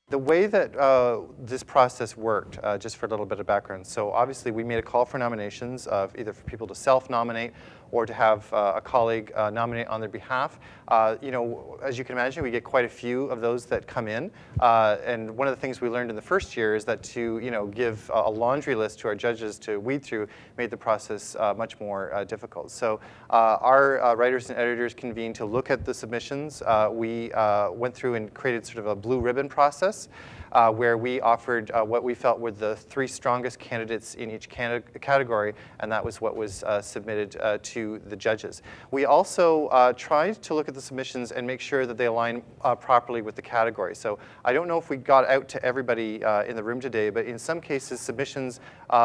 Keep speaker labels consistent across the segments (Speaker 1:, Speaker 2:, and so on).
Speaker 1: The way that this process worked, just for a little bit of background, so obviously we made a call for nominations, either for people to self-nominate or to have a colleague nominate on their behalf. You know, as you can imagine, we get quite a few of those that come in. And one of the things we learned in the first year is that to give a laundry list to our judges to weed through made the process much more difficult. So our writers and editors convened to look at the submissions. We went through and created sort of a blue ribbon process. Where we offered what we felt were the 3 strongest candidates in each category, and that was what was submitted to the judges. We also tried to look at the submissions and make sure that they align properly with the category. So I don't know if we got out to everybody in the room today, but in some cases submissions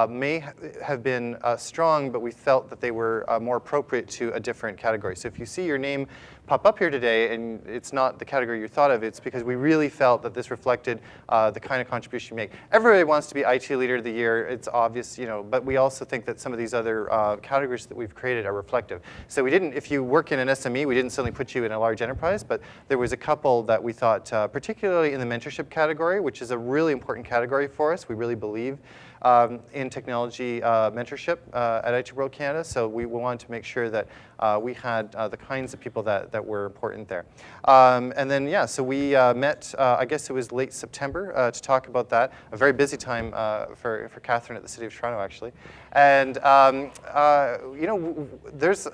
Speaker 1: may have been strong, but we felt that they were more appropriate to a different category. So if you see your name pop up here today and it's not the category you thought of, it's because we really felt that this reflected the kind of contribution you make. Everybody wants to be IT Leader of the Year, it's obvious, but we also think that some of these other categories that we've created are reflective. So we didn't, if you work in an SME, we didn't suddenly put you in a large enterprise, but there was a couple that we thought, particularly in the mentorship category, which is a really important category for us. We really believe in technology mentorship at IT World Canada, so we wanted to make sure that we had the kinds of people that were important there. And then, yeah, so we met, I guess it was late September, to talk about that. A very busy time for Catherine at the City of Toronto, actually. And,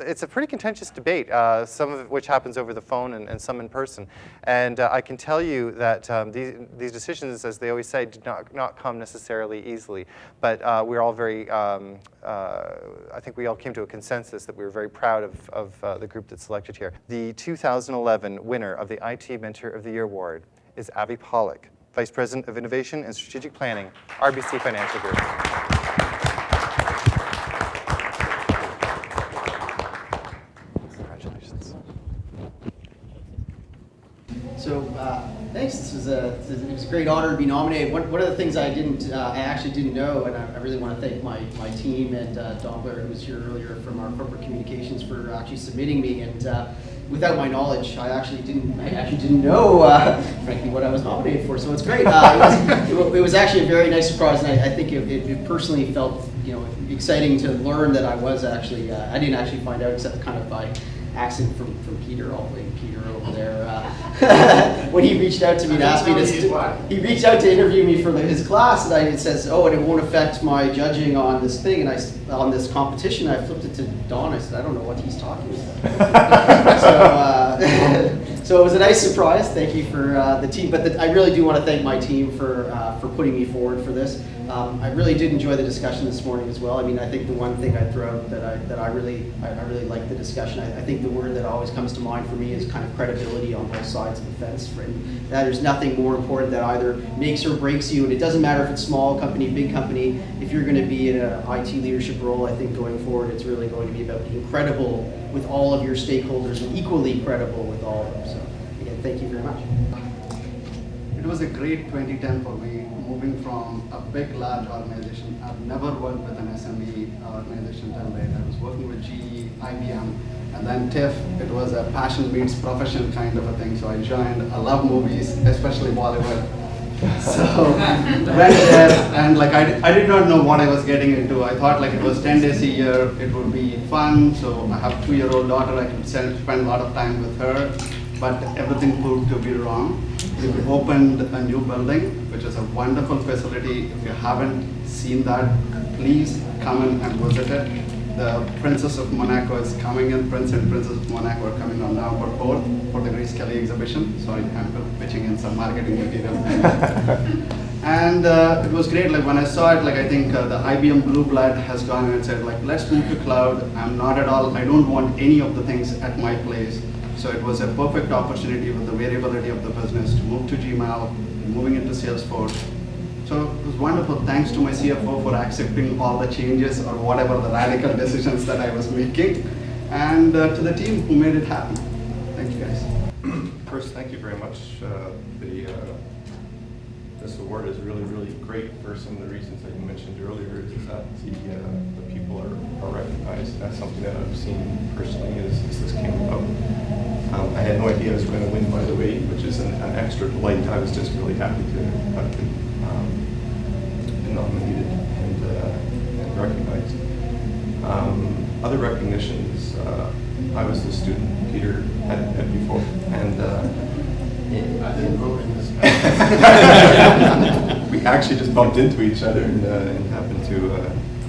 Speaker 1: it's a pretty contentious debate, some of which happens over the phone and some in person. And I can tell you that these decisions, as they always say, did not come necessarily easily. But we're all very, I think we all came to a consensus that we were very proud of the group that's selected here. The 2011 winner of the IT Mentor of the Year Award is Avi Pollock, Vice President of Innovation and Strategic Planning, RBC Financial Group. Congratulations.
Speaker 2: So thanks. It was a great honor to be nominated. One of the things I actually didn't know, and I really want to thank my team and Don Blair, who was here earlier from our corporate communications, for actually submitting me. And without my knowledge, I actually didn't know, frankly, what I was nominated for. So it's great. It was actually a very nice surprise, and I think it personally felt exciting to learn that I was actually. I didn't actually find out except kind of by accent from Peter, all the way Peter over there. When he reached out to me and asked me he reached out to interview me for his class, and it says, oh, and it won't affect my judging on this thing, and on this competition. I flipped it to Don. I said, I don't know what he's talking about. So it was a nice surprise. Thank you for the team, but I really do want to thank my team for putting me forward for this. I really did enjoy the discussion this morning as well. I mean, I think the one thing I'd throw out that I really like the discussion. I think the word that always comes to mind for me is kind of credibility on both sides of the fence. There's nothing more important that either makes or breaks you, and it doesn't matter if it's small company, big company. If you're going to be in an IT leadership role, I think going forward, it's really going to be about being credible with all of your stakeholders and equally credible with all of them. So again, thank you very much.
Speaker 3: It was a great 2010 for me, moving from a big, large organization. I've never worked with an SME organization till date. I was working with GE, IBM, and then TIFF. It was a passion meets profession kind of a thing. So I joined. I love movies, especially Bollywood. So went there, and I did not know what I was getting into. I thought it was 10 days a year, it would be fun. So I have a 2-year-old daughter. I could spend a lot of time with her. But everything proved to be wrong. We opened a new building, which is a wonderful facility. If you haven't seen that, please come in and visit it. The Princess of Monaco is coming in. Prince and Princess of Monaco are coming on November 4th for the Grace Kelly exhibition. Sorry, I'm pitching in some marketing material. And it was great. When I saw it, I think the IBM Blue Blood has gone and said, let's move to cloud. I don't want any of the things at my place. So it was a perfect opportunity with the variability of the business to move to Gmail, moving into Salesforce. So it was wonderful. Thanks to my CFO for accepting all the changes or whatever the radical decisions that I was making, and to the team who made it happen. Thank you, guys.
Speaker 4: First, thank you very much. This award is really, really great for some of the reasons that you mentioned earlier, is that the people are recognized. That's something that I've seen personally as this came about. I had no idea it was going to win, by the way, which is an extra delight. I was just really happy to have been nominated and recognized. Other recognitions, I was the student Peter had before, and
Speaker 3: I didn't vote in this.
Speaker 4: we actually just bumped into each other and happened to.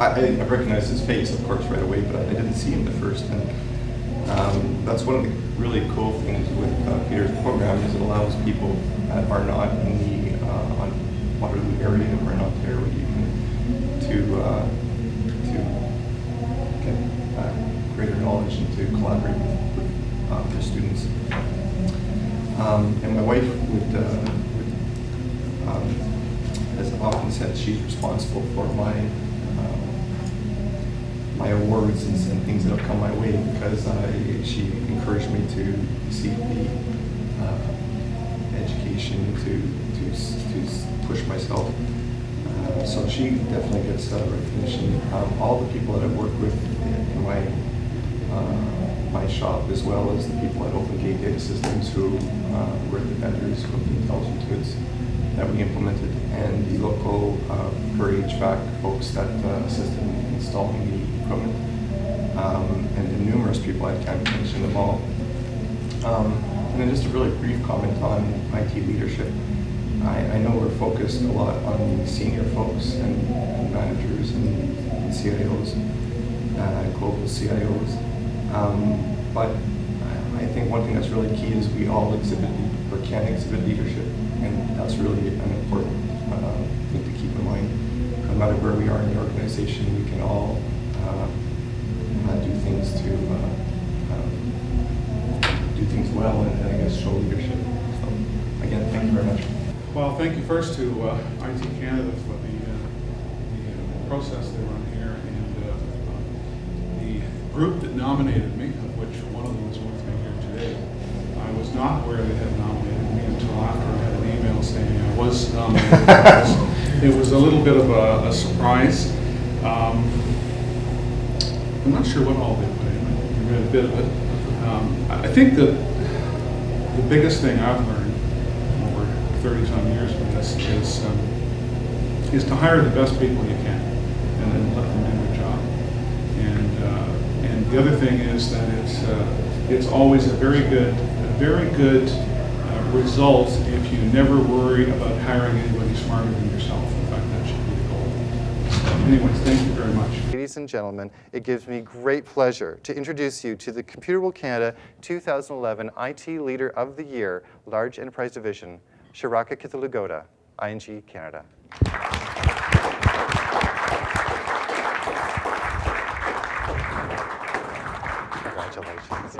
Speaker 4: I recognized his face, of course, right away, but I didn't see him at first. And that's one of the really cool things with Peter's program is it allows people that are not in the on Waterloo area or in Ontario to get greater knowledge and to collaborate with their students. And my wife has often said she's responsible for my awards and things that have come my way because she encouraged me to seek the education to push myself. So she definitely gets recognition. All the people that I've worked with in my shop, as well as the people at Open Gate Data Systems who were the vendors of the intelligent goods that we implemented, and the local per HVAC folks that assisted in installing the equipment, and the numerous people, I can't mention them all. And then just a really brief comment on IT leadership. I know we're focused a lot on the senior folks and managers and CIOs, global CIOs, but I think one thing that's really key is we all exhibit or can exhibit leadership, and that's really an important thing to keep in mind. No matter where we are in the organization, we can all do things to do things well and I guess show leadership. So again, thank you very much.
Speaker 5: Well, thank you first to IT Canada for the process they run here, and the group that nominated me, of which one of them is with me here today. I was not aware they had nominated me until after I had an email saying I was nominated. It was a little bit of a surprise. I'm not sure what all they put in. I read a bit of it. I think that the biggest thing I've learned over 30-some years with this is to hire the best people you can, and then let them do their job. And the other thing is that it's always a very good result if you never worry about hiring anybody smarter than yourself. In fact, that should be the goal. So anyways, thank you very much.
Speaker 1: Ladies and gentlemen, it gives me great pleasure to introduce you to the ComputerWorld Canada 2011 IT Leader of the Year, Large Enterprise Division, Shiraka Kithalugoda, ING Canada. Congratulations.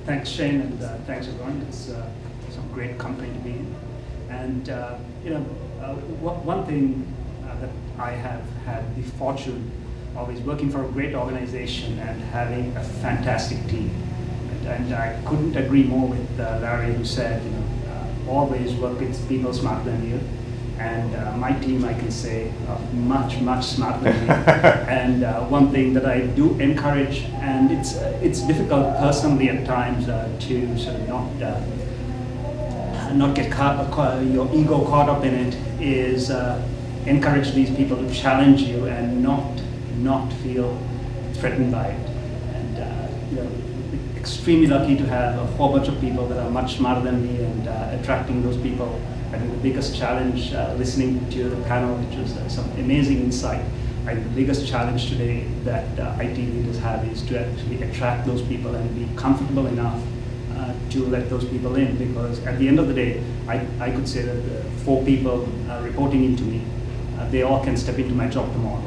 Speaker 6: Thanks, Shane, and thanks everyone. It's a great company to be in. And one thing that I have had the fortune of is working for a great organization and having a fantastic team. And I couldn't agree more with Larry, who said, always work with people smarter than you. And my team, I can say, are much smarter than me. And one thing that I do encourage, and it's difficult personally at times to sort of not get your ego caught up in it, is encourage these people to challenge you and not feel threatened by it. And extremely lucky to have a whole bunch of people that are much smarter than me, and attracting those people. I think the biggest challenge, listening to the panel, which was some amazing insight, I think the biggest challenge today that IT leaders have is to actually attract those people and be comfortable enough to let those people in, because at the end of the day, I could say that the 4 people reporting into me, they all can step into my job tomorrow.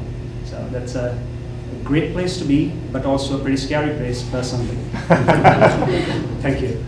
Speaker 6: So that's a great place to be, but also a pretty scary place personally. Thank you.